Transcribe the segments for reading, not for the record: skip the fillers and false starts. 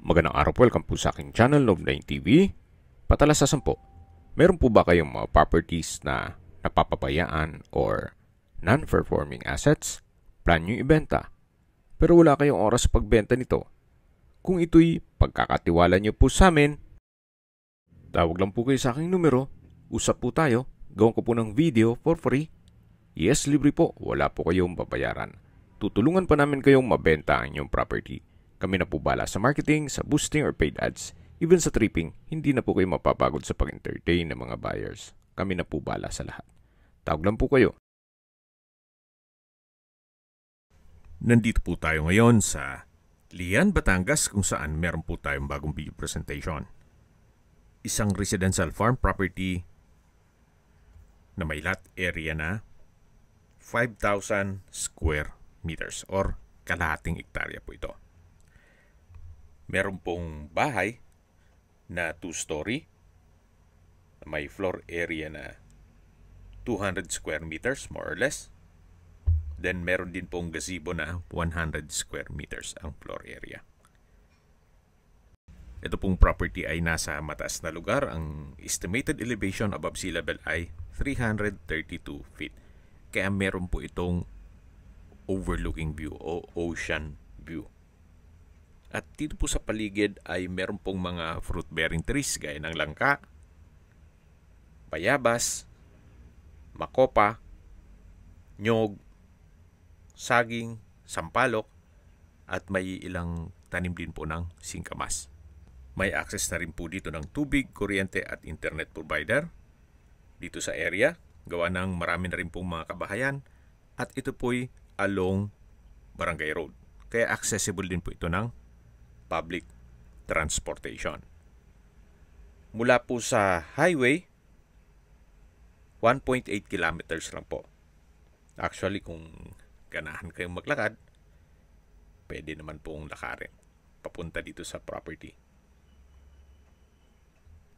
Magandang araw po, welcome po sa aking channel, Love9 TV. Patalasasan po, meron po ba kayong mga properties na napapabayaan or non-performing assets? Plan nyo ibenta, pero wala kayong oras sa pagbenta nito. Kung ito'y pagkakatiwala nyo po sa amin, tawag lang po kayo sa aking numero, usap po tayo, gawin ko po ng video for free. Yes, libre po, wala po kayong babayaran. Tutulungan pa namin kayong mabenta ang inyong property. Kami na po bala sa marketing, sa boosting or paid ads. Even sa tripping, hindi na po kayo mapapagod sa pag-entertain ng mga buyers. Kami na po bala sa lahat. Tawag lang po kayo. Nandito po tayo ngayon sa Lian, Batangas kung saan meron po tayong bagong video presentation. Isang residential farm property na may lot area na 5,000 square meters or kalahating hektarya po ito. Meron pong bahay na 2-story. May floor area na 200 square meters more or less. Then meron din pong gazebo na 100 square meters ang floor area. Ito pong property ay nasa mataas na lugar. Ang estimated elevation above sea level ay 332 feet. Kaya meron po itong overlooking view o ocean view. At dito po sa paligid ay meron pong mga fruit-bearing trees gaya ng langka, bayabas, makopa, nyog, saging, sampalok, at may ilang tanim din po ng singkamas. May access na rin po dito ng tubig, kuryente at internet provider dito sa area. Gawa ng marami na rin pong mga kabahayan at ito po'y along Barangay Road. Kaya accessible din po ito ng public transportation. Mula po sa highway, 1.8 kilometers lang po. Actually, kung ganahan kayong maglakad, pwede naman pong lakarin papunta dito sa property.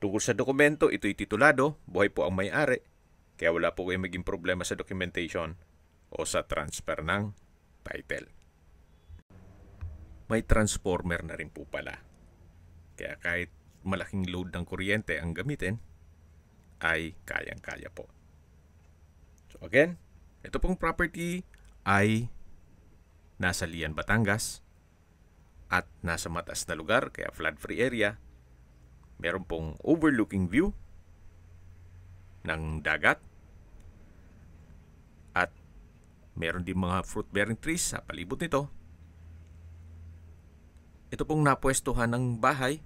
Tungkol sa dokumento, ito'y titulado, buhay po ang may-ari, kaya wala po kayong maging problema sa documentation o sa transfer ng title. May transformer na rin po pala. Kaya kahit malaking load ng kuryente ang gamitin, ay kayang-kaya po. So again, ito pong property ay nasa Lian, Batangas at nasa mataas na lugar, kaya flood-free area. Meron pong overlooking view ng dagat at meron din mga fruit-bearing trees sa palibot nito. Ito pong napwestuhan ng bahay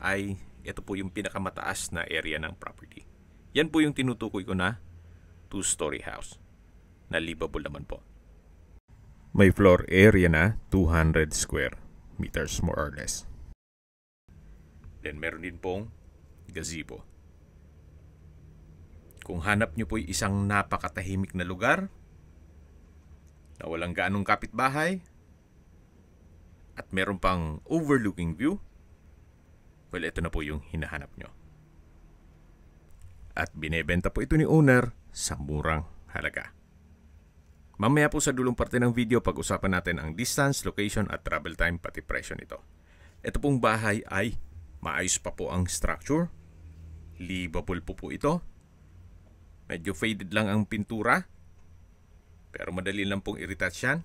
ay ito po yung pinakamataas na area ng property. Yan po yung tinutukoy ko na 2-story house na livable naman po. May floor area na 200 square meters more or less. Then meron din pong gazebo. Kung hanap nyo po isang napakatahimik na lugar na walang gaanong kapitbahay at meron pang overlooking view, well, ito na po yung hinahanap nyo. At binebenta po ito ni owner sa murang halaga. Mamaya po sa dulong parte ng video, pag-usapan natin ang distance, location at travel time pati presyo nito. Ito pong bahay ay maayos pa po ang structure. Livable po ito. Medyo faded lang ang pintura, pero madali lang pong i-retouch yan.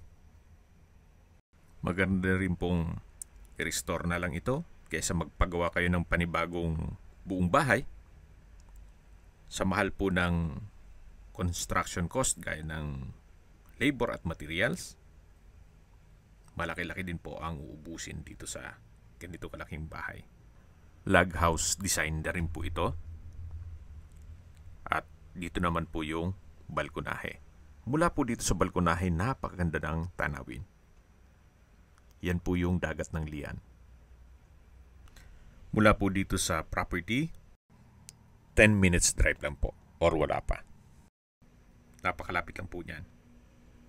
Maganda rin pong i-restore na lang ito kaysa magpagawa kayo ng panibagong buong bahay. Sa mahal po ng construction cost gaya ng labor at materials, malaki-laki din po ang uubusin dito sa ganito kalaking bahay. Log house design na rin po ito. At dito naman po yung balkonahe. Mula po dito sa balkonahe, napakaganda ng tanawin. Yan po yung dagat ng Lian. Mula po dito sa property, 10 minutes drive lang po or wala pa. Napakalapit lang po niyan.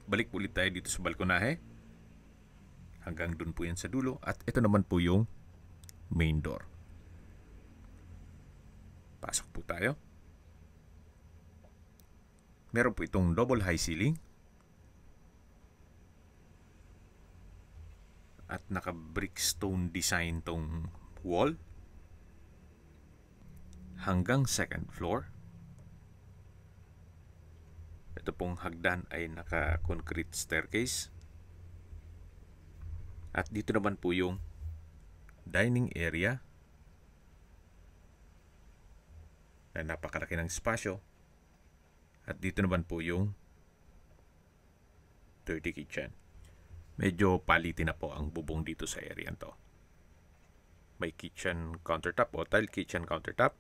Balik ulit tayo dito sa balkonahe. Hanggang dun po yan sa dulo. At ito naman po yung main door. Pasok po tayo. Meron po itong double high ceiling. At naka-brickstone design tong wall hanggang second floor. Ito pong hagdan ay naka-concrete staircase. At dito naman po yung dining area na napakalaki ng espasyo. At dito naman po yung dirty kitchen. Medyo palitin na po ang bubong dito sa area to. May kitchen countertop o tile kitchen countertop.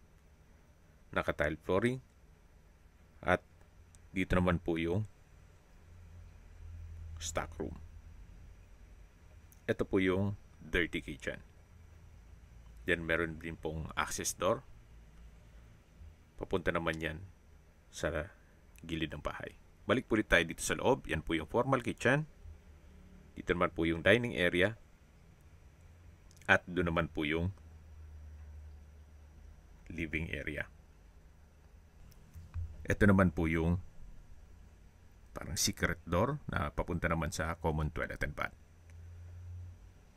Naka-tile flooring. At dito naman po yung stock room. Ito po yung dirty kitchen. Yan meron din pong access door. Papunta naman yan sa gilid ng bahay. Balik po ulit tayo dito sa loob. Yan po yung formal kitchen. Dito naman po yung dining area. At doon naman po yung living area. Ito naman po yung parang secret door na papunta naman sa common toilet and bath.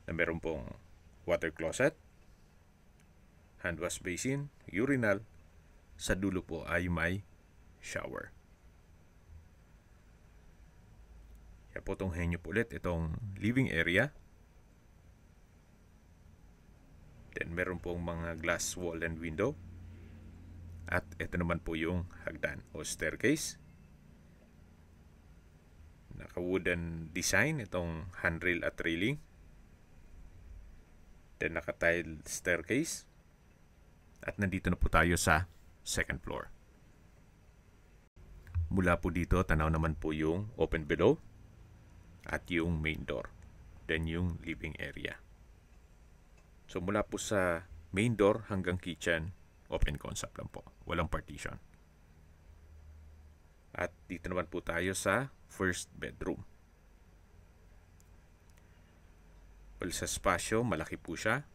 Na meron pong water closet, hand wash basin, urinal. Sa dulo po ay may shower. Yan po itong henyo po ulit. Itong living area. Then meron pong mga glass wall and window. At ito naman po yung hagdan o staircase. Naka-wooden design itong handrail at railing. Then naka-tile staircase. At nandito na po tayo sa second floor. Mula po dito, tanaw naman po yung open below at yung main door. Then yung living area. So mula po sa main door hanggang kitchen, open concept lang po. Walang partition. At dito naman po tayo sa first bedroom. Well, sa spasyo, malaki po siya.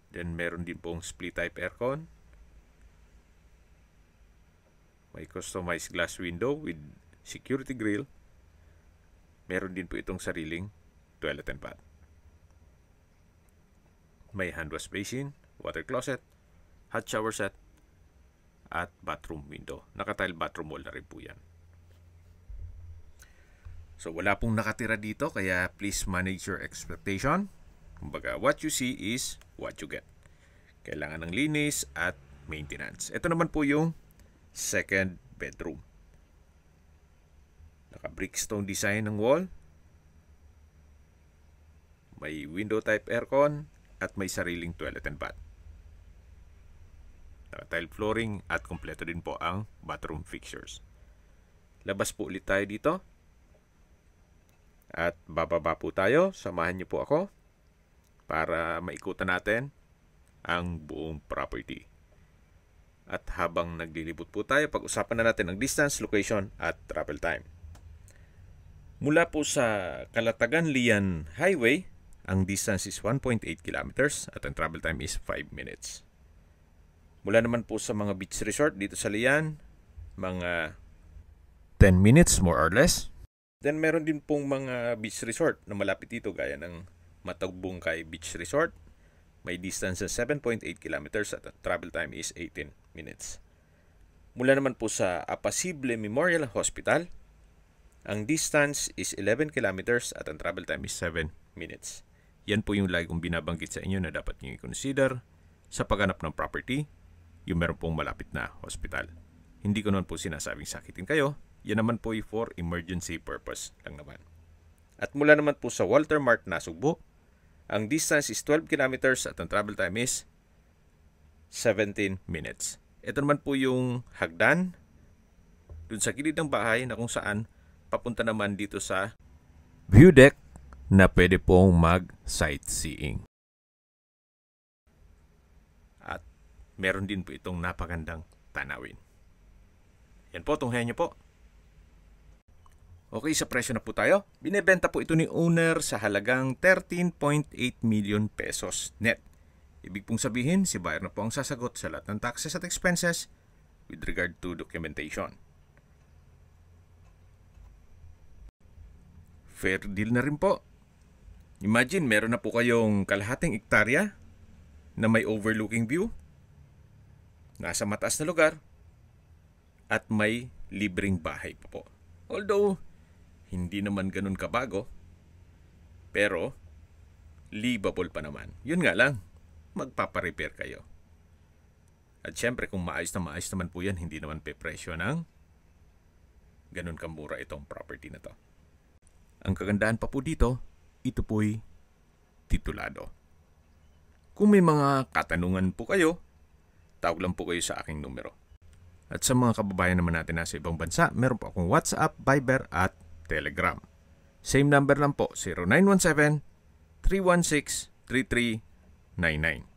Then meron din pong split type aircon. May customized glass window with security grill. Meron din po itong sariling toilet and bath. May hand wash basin, water closet, hot shower set, at bathroom window. Naka-tile bathroom wall na rin po yan. So wala pong nakatira dito, kaya please manage your expectation. Kumbaga, what you see is what you get. Kailangan ng linis at maintenance. Ito naman po yung second bedroom. Naka-brickstone design ng wall. May window type aircon at may sariling toilet and bath. Naka-tile flooring at kompleto din po ang bathroom fixtures. Labas po ulit tayo dito. At bababa po tayo. Samahan niyo po ako para maikutan natin ang buong property. At habang naglilibot po tayo, pag-usapan na natin ang distance, location, at travel time. Mula po sa Calatagan-Lian Highway, ang distance is 1.8 kilometers at ang travel time is 5 minutes. Mula naman po sa mga beach resort dito sa Lian, mga 10 minutes more or less. Then meron din pong mga beach resort na malapit dito gaya ng Matagbungkay Beach Resort. May distance sa 7.8 kilometers at ang travel time is 18 minutes. Mula naman po sa Apacible Memorial Hospital, ang distance is 11 kilometers at ang travel time is 7 minutes. Yan po yung lagi kong binabanggit sa inyo na dapat nyo i-consider sa paghanap ng property, yung meron pong malapit na hospital. Hindi ko naman po sinasabing sakitin kayo. Yan naman po for emergency purpose lang naman. At mula naman po sa Walter Mart Nasugbu, ang distance is 12 kilometers at ang travel time is 17 minutes. Ito naman po yung hagdan dun sa gilid ng bahay na kung saan papunta naman dito sa view deck na pwede pong mag-sightseeing. At meron din po itong napagandang tanawin. Yan po, tunghayan nyo po. Okay, sa presyo na po tayo. Binebenta po ito ni owner sa halagang 13.8 million pesos net. Ibig pong sabihin, si buyer na po ang sasagot sa lahat ng taxes at expenses with regard to documentation. Fair deal na rin po. Imagine, meron na po kayong kalahating ektarya na may overlooking view, nasa mataas na lugar, at may libreng bahay pa po. Although, hindi naman ganun kabago, pero livable pa naman. Yun nga lang, magpaparepair kayo. At syempre, kung maayos naman po yan, hindi naman pepresyo ng ganun kamura itong property na to. Ang kagandahan pa po dito, ito po'y titulado. Kung may mga katanungan po kayo, tawag lang po kayo sa aking numero. At sa mga kababayan naman natin nasa ibang bansa, meron po akong WhatsApp, Viber at Telegram. Same number lang po, 0917-316-3399.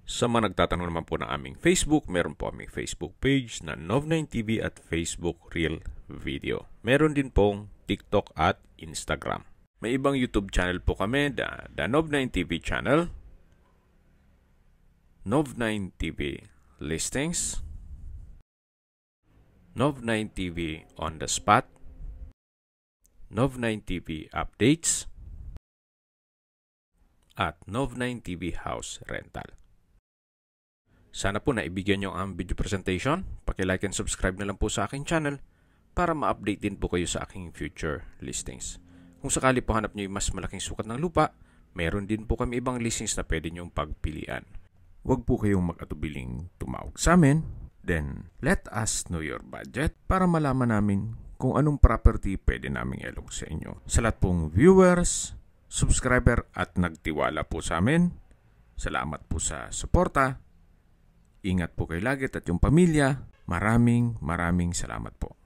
Sa mga nagtatanong naman po ng aming Facebook, meron po aming Facebook page na Nov9TV at Facebook Real Video. Meron din pong TikTok at Instagram. May ibang YouTube channel po kami, the Nov9TV channel, Nov9TV Listings, Nov9TV On The Spot, Nov9TV Updates, at Nov9TV House Rental. Sana po naibigyan nyo ang video presentation. Paki-like and subscribe na lang po sa aking channel para ma-update din po kayo sa aking future listings. Kung sakali po hanap nyo yung mas malaking sukat ng lupa, meron din po kami ibang listings na pwede nyong pagpilian. Huwag po kayong mag-atubiling tumawag sa amin. Then, let us know your budget para malaman namin kung anong property pwede naming ilog sa inyo. Sa lahat pong viewers, subscriber at nagtiwala po sa amin, salamat po sa suporta. Ingat po kayo lagi at yung pamilya. Maraming salamat po.